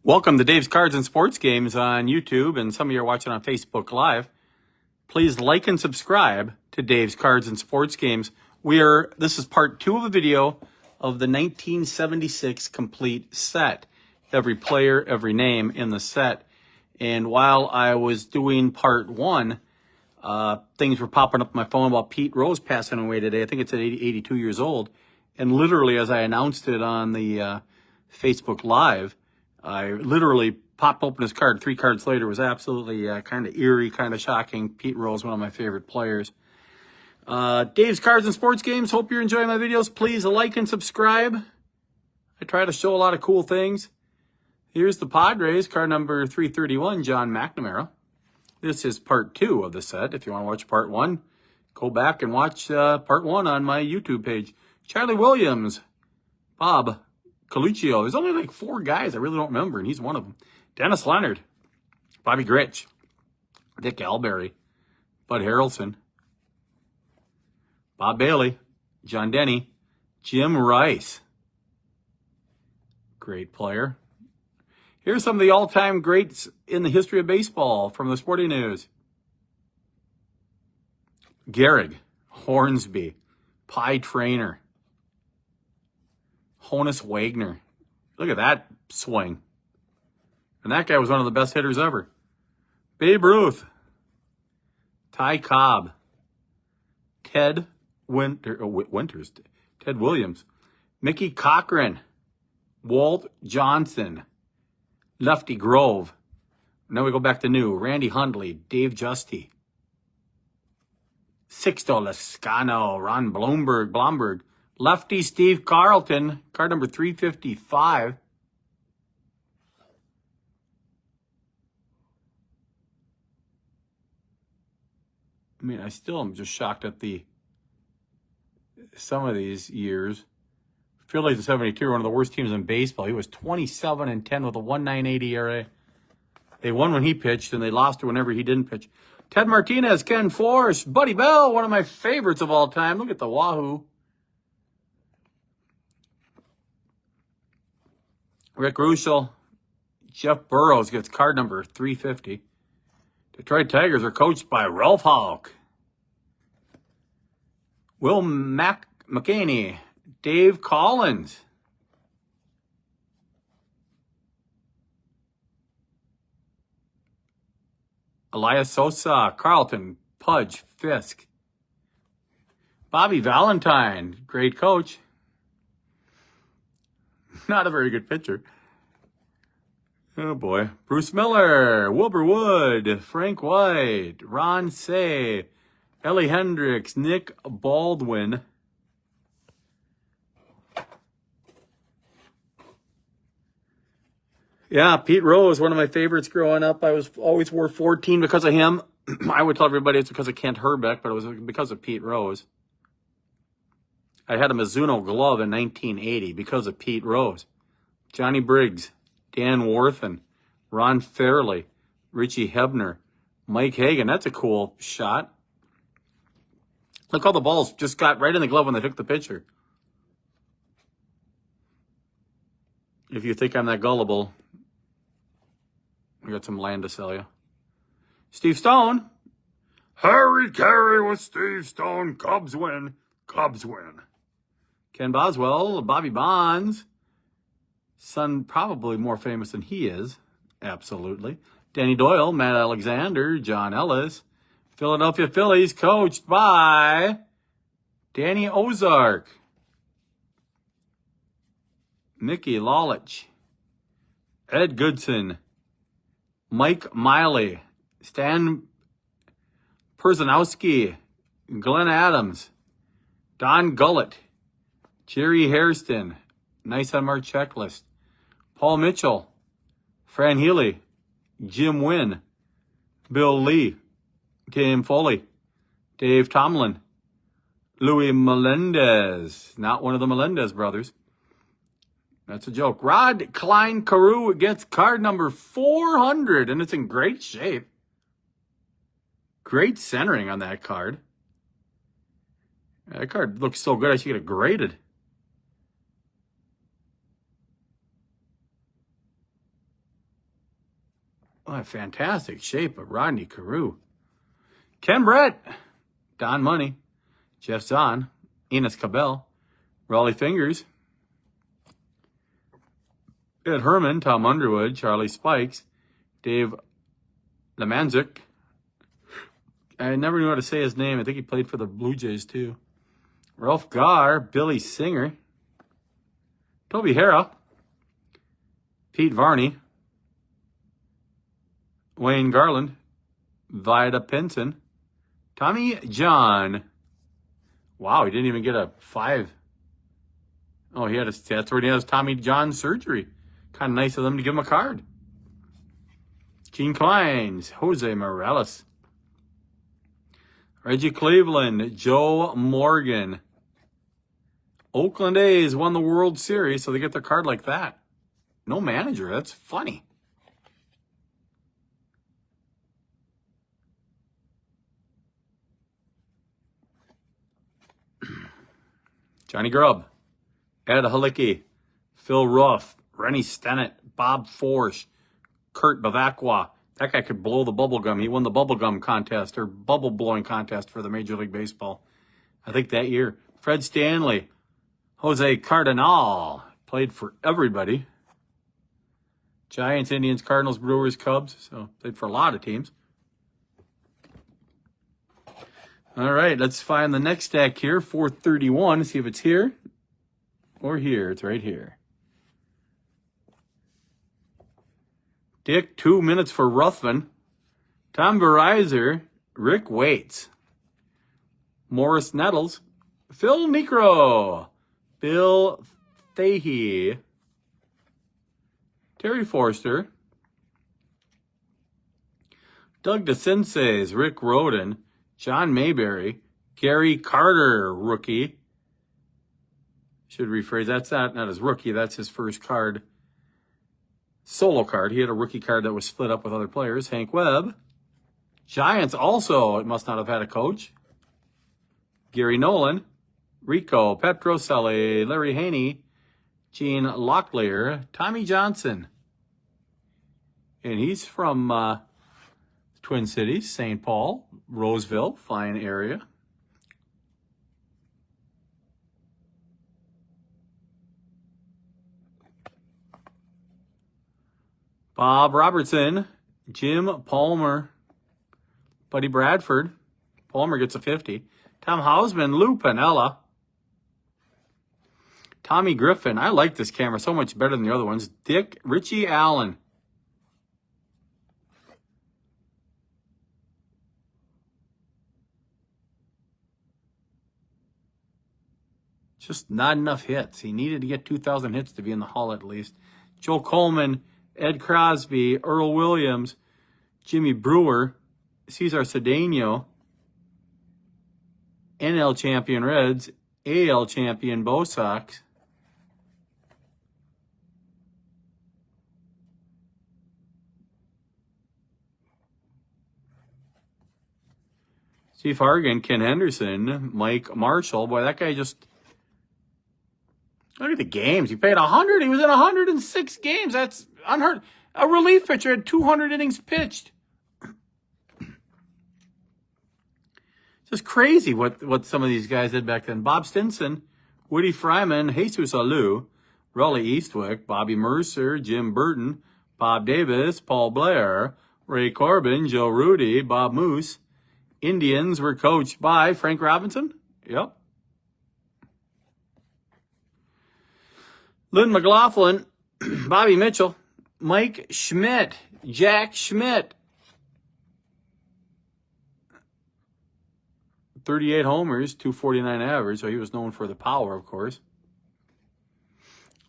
Welcome to Dave's Cards and Sports Games on YouTube, and some of you are watching on Facebook Live. Please like and subscribe to Dave's Cards and Sports Games. This is part 2 of a video of the 1976 complete set. Every player, every name in the set. And while I was doing part 1, things were popping up on my phone about Pete Rose passing away today. I think it's at 82 years old. And literally, as I announced it on the Facebook Live, I literally popped open his card. 3 cards later. It was absolutely kind of eerie, kind of shocking. Pete Rose, one of my favorite players. Dave's Cards and Sports Games. Hope you're enjoying my videos. Please like and subscribe. I try to show a lot of cool things. Here's the Padres, card number 331, John McNamara. This is part 2 of the set. If you want to watch part 1, go back and watch part 1 on my YouTube page. Charlie Williams, Bob Coluccio. There's only like 4 guys I really don't remember, and he's one of them. Dennis Leonard, Bobby Grich, Dick Alberry, Bud Harrelson, Bob Bailey, John Denny, Jim Rice. Great player. Here's some of the all-time greats in the history of baseball from the Sporting News. Gehrig, Hornsby, Pie Traynor, Honus Wagner. Look at that swing. And that guy was one of the best hitters ever. Babe Ruth, Ty Cobb, Ted Winters, Ted Williams, Mickey Cochran, Walt Johnson, Lefty Grove. Now we go back to new. Randy Hundley, Dave Justy, Sixto Lascano, Ron Blomberg, Lefty Steve Carlton, card number 355. I mean, I still am just shocked at some of these years. Phillies in 72 were one of the worst teams in baseball. He was 27-10 with a 1.98 ERA. They won when he pitched, and they lost whenever he didn't pitch. Ted Martinez, Ken Forrest, Buddy Bell, one of my favorites of all time. Look at the Wahoo. Rick Ruschel, Jeff Burrows gets card number 350. Detroit Tigers are coached by Ralph Houck. Will McCaney, Dave Collins. Elias Sosa, Carlton, Pudge, Fisk. Bobby Valentine, great coach. Not a very good pitcher. Oh boy. Bruce Miller, Wilbur Wood, Frank White, Ron Say, Ellie Hendricks, Nick Baldwin. Yeah, Pete Rose, one of my favorites growing up. I always wore 14 because of him. I would tell everybody it's because of Kent Herbeck, but it was because of Pete Rose. I had a Mizuno glove in 1980 because of Pete Rose. Johnny Briggs, Dan Warthen, Ron Fairley, Richie Hebner, Mike Hagan. That's a cool shot. Look how the balls just got right in the glove when they took the picture. If you think I'm that gullible, we got some land to sell you. Steve Stone. Harry Carey with Steve Stone. Cubs win. Cubs win. Ken Boswell, Bobby Bonds. Son probably more famous than he is. Absolutely. Danny Doyle, Matt Alexander, John Ellis. Philadelphia Phillies coached by Danny Ozark. Mickey Lalich. Ed Goodson. Mike Miley. Stan Perzanowski. Glenn Adams. Don Gullett. Jerry Hairston. Nice on Mark checklist. Paul Mitchell. Fran Healy. Jim Wynn. Bill Lee. Tim Foley. Dave Tomlin. Louis Melendez. Not one of the Melendez brothers. That's a joke. Rod Klein Carew gets card number 400, and it's in great shape. Great centering on that card. That card looks so good, I should get it graded. What a fantastic shape of Rodney Carew. Ken Brett, Don Money, Jeff Zahn, Enos Cabell, Raleigh Fingers, Ed Herman, Tom Underwood, Charlie Spikes, Dave Lemanzik. I never knew how to say his name. I think he played for the Blue Jays too. Ralph Garr, Billy Singer, Toby Hara, Pete Varney, Wayne Garland, Vida Pinson, Tommy John. Wow, he didn't even get a 5. Oh, that's where he has Tommy John surgery. Kind of nice of them to give him a card. Gene Kleins, Jose Morales, Reggie Cleveland, Joe Morgan. Oakland A's won the World Series, so they get their card like that. No manager. That's funny. Johnny Grubb, Ed Halicki, Phil Ruff, Rennie Stennett, Bob Forsch, Kurt Bavacqua. That guy could blow the bubble gum. He won the bubble gum contest or bubble blowing contest for the Major League Baseball, I think that year. Fred Stanley, Jose Cardinal, played for everybody. Giants, Indians, Cardinals, Brewers, Cubs. So played for a lot of teams. All right, let's find the next stack here, 431. See if it's here or here. It's right here. Dick, 2 minutes for Ruthven. Tom Verizor, Rick Waits, Morris Nettles, Phil Necro, Bill Fahey, Terry Forster, Doug DeCinces, Rick Roden, John Mayberry, Gary Carter, rookie. Should rephrase, that's not his rookie, that's his first card. Solo card. He had a rookie card that was split up with other players. Hank Webb. Giants also, it must not have had a coach. Gary Nolan, Rico Petroselli, Larry Haney, Gene Locklear, Tommy Johnson. And he's from Twin Cities, St. Paul, Roseville, fine area. Bob Robertson, Jim Palmer, Buddy Bradford. Palmer gets a 50. Tom Hausman, Lou Piniella. Tommy Griffin. I like this camera so much better than the other ones. Richie Allen. Just not enough hits. He needed to get 2,000 hits to be in the Hall at least. Joe Coleman, Ed Crosby, Earl Williams, Jimmy Brewer, Cesar Cedeno, NL champion Reds, AL champion Bo Sox. Steve Hargan, Ken Henderson, Mike Marshall. Boy, that guy just... Look at the games. He played 100. He was in 106 games. That's unheard. A relief pitcher had 200 innings pitched. Just crazy what some of these guys did back then. Bob Stinson, Woody Fryman, Jesus Alou, Raleigh Eastwick, Bobby Mercer, Jim Burton, Bob Davis, Paul Blair, Ray Corbin, Joe Rudy, Bob Moose. Indians were coached by Frank Robinson. Yep. Lynn McLaughlin, Bobby Mitchell, Mike Schmidt, Jack Schmidt. 38 homers, 249 average, so he was known for the power, of course.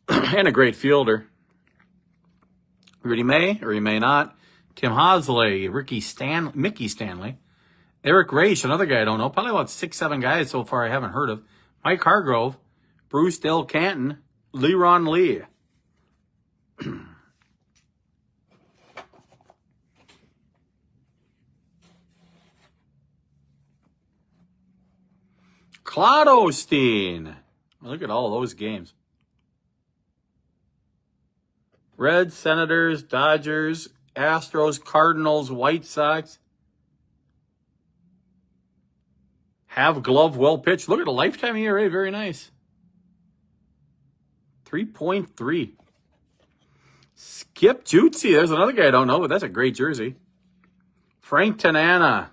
And a great fielder. Rudy May, or he may not. Tim Hosley, Mickey Stanley. Eric Raish, another guy I don't know. Probably about 6-7 guys so far I haven't heard of. Mike Hargrove, Bruce Del Canton, Leron Lee. Claude Osteen. Look at all those games. Reds, Senators, Dodgers, Astros, Cardinals, White Sox. Have glove well pitched. Look at the lifetime ERA. Very nice. 3.3. Skip Jutsi. There's another guy I don't know, but that's a great jersey. Frank Tanana.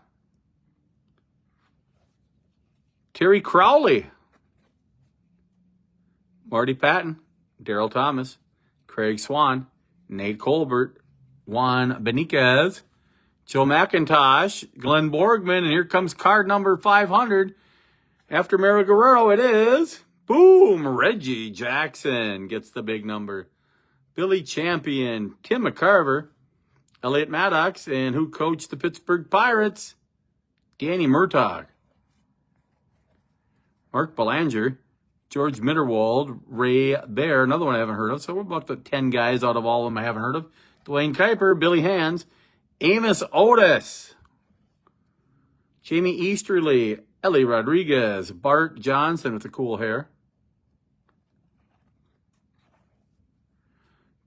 Terry Crowley. Marty Patton. Daryl Thomas. Craig Swan. Nate Colbert. Juan Beniquez. Joe McIntosh. Glenn Borgman. And here comes card number 500. After Mero Guerrero, it is... Boom! Reggie Jackson gets the big number. Billy Champion, Tim McCarver, Elliot Maddox, and who coached the Pittsburgh Pirates? Danny Murtaugh. Mark Belanger, George Mitterwald, Ray Bear, another one I haven't heard of. So we're about the 10 guys out of all of them I haven't heard of. Dwayne Kuiper, Billy Hands, Amos Otis, Jamie Easterly, Ellie Rodriguez, Bart Johnson with the cool hair.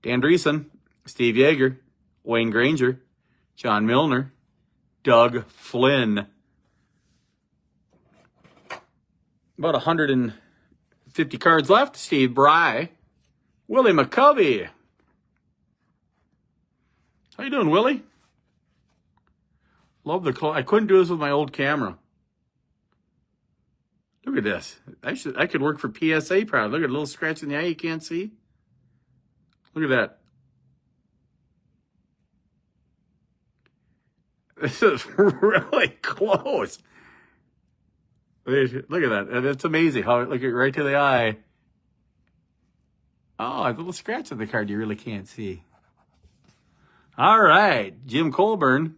Dan Dreesen, Steve Yeager, Wayne Granger, John Milner, Doug Flynn. About 150 cards left. Steve Bry, Willie McCovey. How you doing, Willie? Love the clothes. I couldn't do this with my old camera. Look at this. I could work for PSA probably. Look at a little scratch in the eye you can't see. Look at that. This is really close. Look at that. It's amazing how it look right to the eye. Oh, a little scratch on the card you really can't see. All right. Jim Colburn,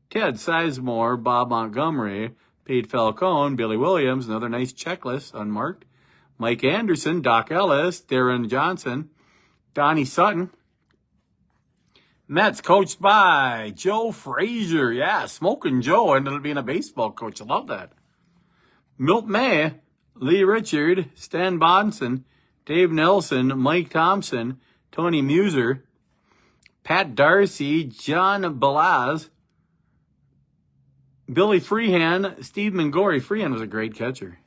Ted Sizemore, Bob Montgomery, Pete Falcone, Billy Williams, another nice checklist, unmarked. Mike Anderson, Doc Ellis, Darren Johnson, Donnie Sutton. Mets coached by Joe Frazier. Yeah, Smoking Joe ended up being a baseball coach. I love that. Milt May, Lee Richard, Stan Bonson, Dave Nelson, Mike Thompson, Tony Muser, Pat Darcy, John Balaz, Billy Freehan, Steve Mangori. Freehan was a great catcher.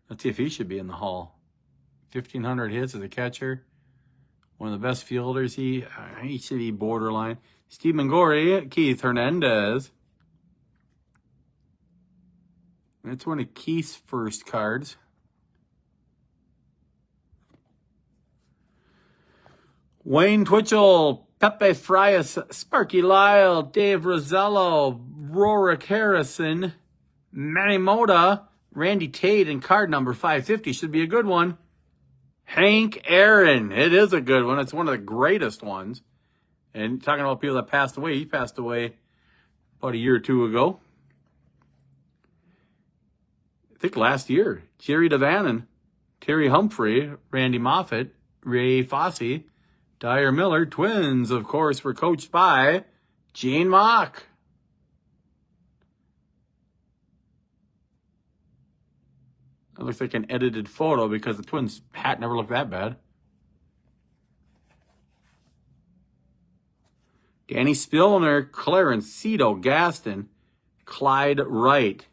Let's see if he should be in the Hall. 1,500 hits as a catcher. One of the best fielders. He should be borderline. Steve Mangori, Keith Hernandez. That's one of Keith's first cards. Wayne Twitchell, Pepe Frias, Sparky Lyle, Dave Rosello, Rorik Harrison, Manny Mota, Randy Tate, and card number 550 should be a good one. Hank Aaron. It is a good one. It's one of the greatest ones. And talking about people that passed away, he passed away about a year or two ago. I think last year. Jerry Devannon, Terry Humphrey, Randy Moffat, Ray Fosse, Dyer Miller. Twins, of course, were coached by Gene Mock. It looks like an edited photo because the Twins' hat never looked that bad. Danny Spillner, Clarence Cito Gaston, Clyde Wright.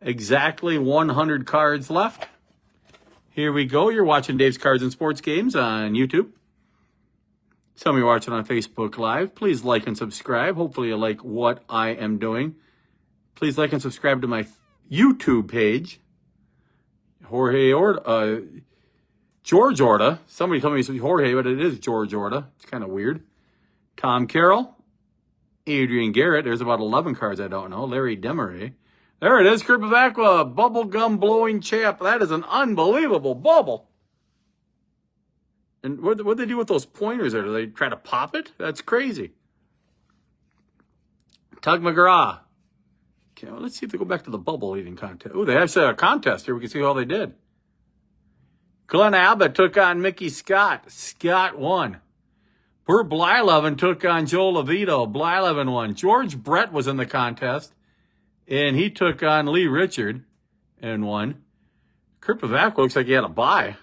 Exactly 100 cards left. Here we go. You're watching Dave's Cards and Sports Games on YouTube. Some of you are watching on Facebook Live. Please like and subscribe. Hopefully you like what I am doing. Please like and subscribe to my YouTube page. Jorge Orta, George Orta. Somebody told me it's Jorge, but it is George Orta. It's kind of weird. Tom Carroll, Adrian Garrett. There's about 11 cards I don't know. Larry Demery. There it is, Kirby Aqua, bubblegum blowing champ. That is an unbelievable bubble. And what do they do with those pointers there? Do they try to pop it? That's crazy. Tug McGraw. Okay, well, let's see if they go back to the bubble eating contest. Oh, they actually had a contest here. We can see how they did. Glenn Abbott took on Mickey Scott. Scott won. Bert Blyleven took on Joe Levito. Blyleven won. George Brett was in the contest, and he took on Lee Richard and won. Kurt Pavakwa looks like he had a bye.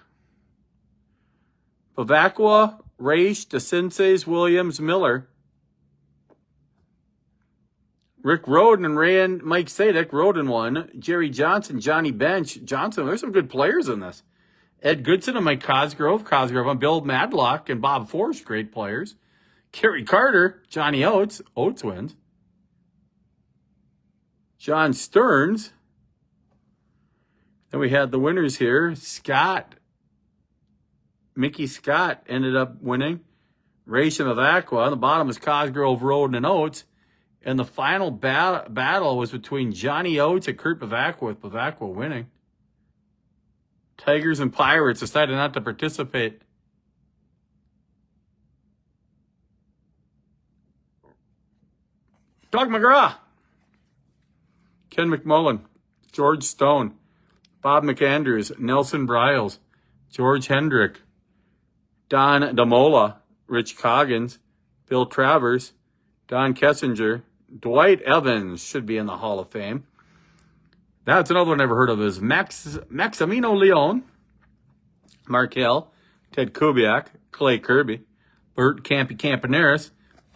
Pavakwa, Raish, DeCinces, Williams, Miller. Rick Roden and Mike Sadek. Roden won. Jerry Johnson, Johnny Bench. Johnson, there's some good players in this. Ed Goodson and Mike Cosgrove. Cosgrove on Bill Madlock and Bob Forrest, great players. Kerry Carter, Johnny Oates. Oates wins. John Stearns. Then we had the winners here. Scott. Mickey Scott ended up winning. Raysham of Aqua. On the bottom was Cosgrove, Roden, and Oates. And the final battle was between Johnny Oates and Kurt Bavacqua, with Bavacqua winning. Tigers and Pirates decided not to participate. Doug McGraw. Ken McMullen. George Stone. Bob McAndrews. Nelson Bryles. George Hendrick. Don Damola. Rich Coggins. Bill Travers. Don Kessinger. Dwight Evans should be in the Hall of Fame. That's another one I never heard of, is Maximino Leon. Markel. Ted Kubiak. Clay Kirby. Bert Campy Campaneris.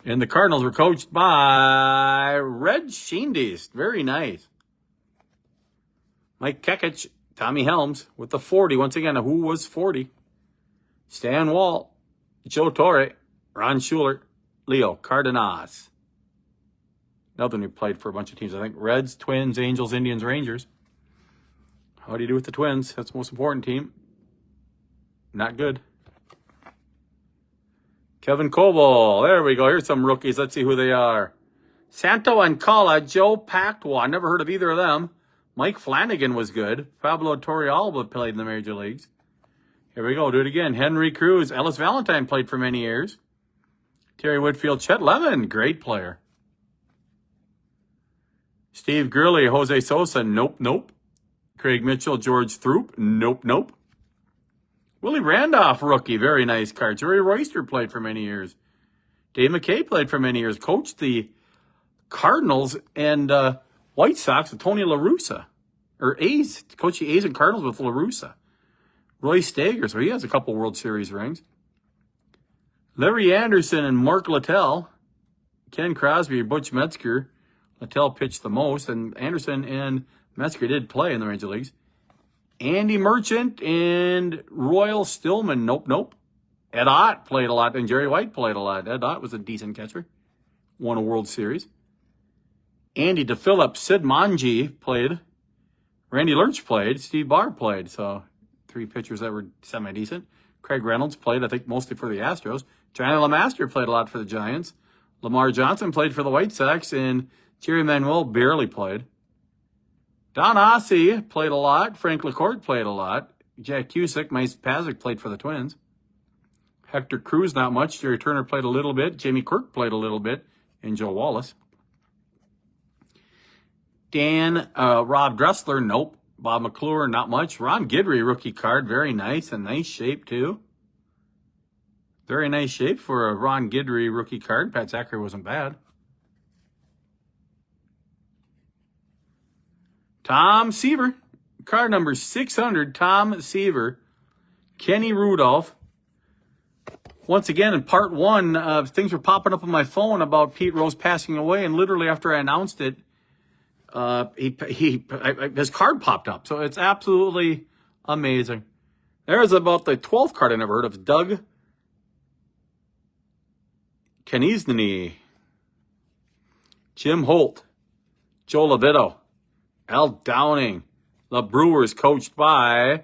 And the Cardinals were coached by Red Sheendies. Very nice. Mike Kekich. Tommy Helms with the 40. Once again, who was 40? Stan Wall. Joe Torre. Ron Schuler. Leo Cardenas. Another one who played for a bunch of teams, I think. Reds, Twins, Angels, Indians, Rangers. How do you do with the Twins? That's the most important team. Not good. Kevin Coble. There we go. Here's some rookies. Let's see who they are. Santo Ancala, Joe Pactua. Never heard of either of them. Mike Flanagan was good. Pablo Torrealba played in the major leagues. Here we go. Do it again. Henry Cruz. Ellis Valentine played for many years. Terry Whitfield. Chet Lemon. Great player. Steve Gurley. Jose Sosa. Nope, nope. Craig Mitchell. George Throop. Nope, nope. Willie Randolph, rookie. Very nice card. Jerry Royster played for many years. Dave McKay played for many years. Coached the Cardinals and White Sox with Tony La Russa. Or A's. Coached the A's and Cardinals with La Russa. Roy Stager. So he has a couple World Series rings. Larry Anderson and Mark Littell. Ken Crosby, Butch Metzger. Littell pitched the most. And Anderson and Metzger did play in the Major Leagues. Andy Merchant and Royal Stillman. Nope, nope. Ed Ott played a lot, and Jerry White played a lot. Ed Ott was a decent catcher. Won a World Series. Andy DePhillips, Sid Monge played. Randy Lurch played. Steve Barr played. So 3 pitchers that were semi-decent. Craig Reynolds played, I think, mostly for the Astros. Johnny LeMaster played a lot for the Giants. Lamar Johnson played for the White Sox, and Jerry Manuel barely played. Don Ossie played a lot. Frank LaCourte played a lot. Jack Cusick, Mike Pazick played for the Twins. Hector Cruz, not much. Jerry Turner played a little bit. Jamie Quirk played a little bit. And Joe Wallace. Rob Dressler, nope. Bob McClure, not much. Ron Guidry, rookie card. Very nice. And nice shape, too. Very nice shape for a Ron Guidry rookie card. Pat Zachary wasn't bad. Tom Seaver, card number 600, Tom Seaver. Kenny Rudolph. Once again, in part 1, things were popping up on my phone about Pete Rose passing away, and literally after I announced it, his card popped up. So it's absolutely amazing. There's about the 12th card I never heard of. Doug Keniesny. Jim Holt. Joe Levitto. Al Downing. The Brewers coached by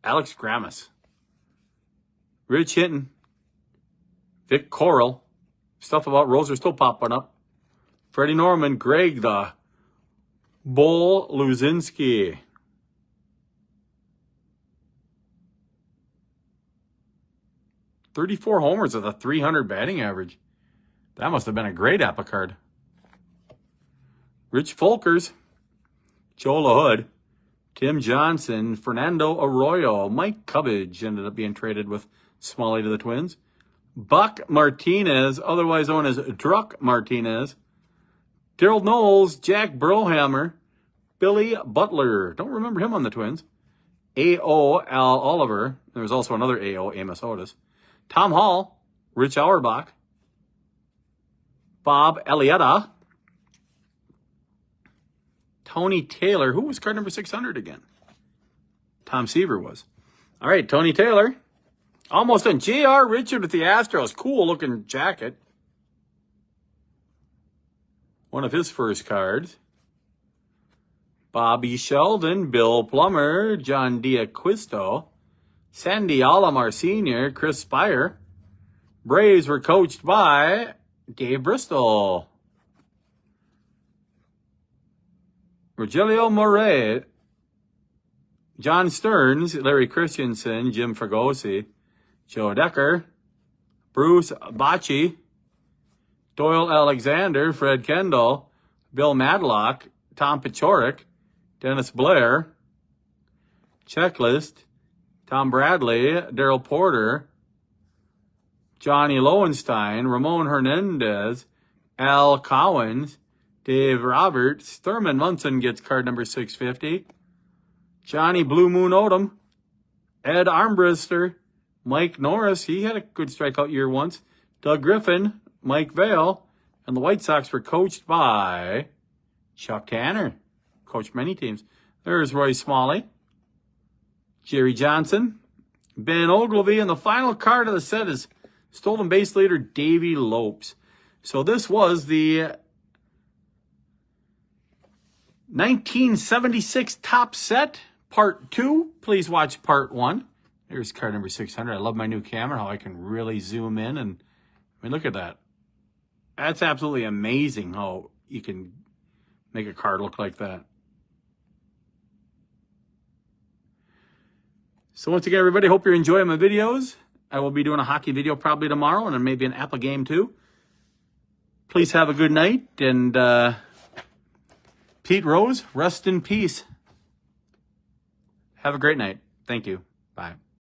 Alex Grammas. Rich Hinton. Vic Coral. Stuff about Rose are still popping up. Freddie Norman. Greg the Bull Luzinski. .34 homers with a .300 batting average. That must have been a great Apicard. Rich Folkers. Joe LaHood, Tim Johnson, Fernando Arroyo, Mike Cubbage ended up being traded with Smalley to the Twins. Buck Martinez, otherwise known as Druck Martinez. Daryl Knowles, Jack Brohammer, Billy Butler. Don't remember him on the Twins. A.O. Al Oliver. There was also another A.O., Amos Otis. Tom Hall, Rich Auerbach, Bob Elliott, Tony Taylor. Who was card number 600 again? Tom Seaver was. All right, Tony Taylor. Almost done. J.R. Richard with the Astros. Cool looking jacket. One of his first cards. Bobby Sheldon, Bill Plummer, John D'Acquisto, Sandy Alomar Sr., Chris Spire. Braves were coached by Dave Bristol. Rogelio Moret, John Stearns, Larry Christensen, Jim Fregosi, Joe Decker, Bruce Bocci, Doyle Alexander, Fred Kendall, Bill Madlock, Tom Paciorek, Dennis Blair, Checklist, Tom Bradley, Daryl Porter, Johnny Lowenstein, Ramon Hernandez, Al Collins, Dave Roberts, Thurman Munson gets card number 650, Johnny Blue Moon Odom, Ed Armbruster, Mike Norris, he had a good strikeout year once, Doug Griffin, Mike Vail, and the White Sox were coached by Chuck Tanner. Coached many teams. There's Roy Smalley, Jerry Johnson, Ben Ogilvy, and the final card of the set is stolen base leader Davey Lopes. So this was the 1976 top set, part 2. Please watch part 1. There's card number 600. I love my new camera, how I can really zoom in. And I mean, look at that. That's absolutely amazing how you can make a card look like that. So once again, everybody, hope you're enjoying my videos. I will be doing a hockey video probably tomorrow and then maybe an Apple game too. Please have a good night. And Pete Rose, rest in peace. Have a great night. Thank you. Bye.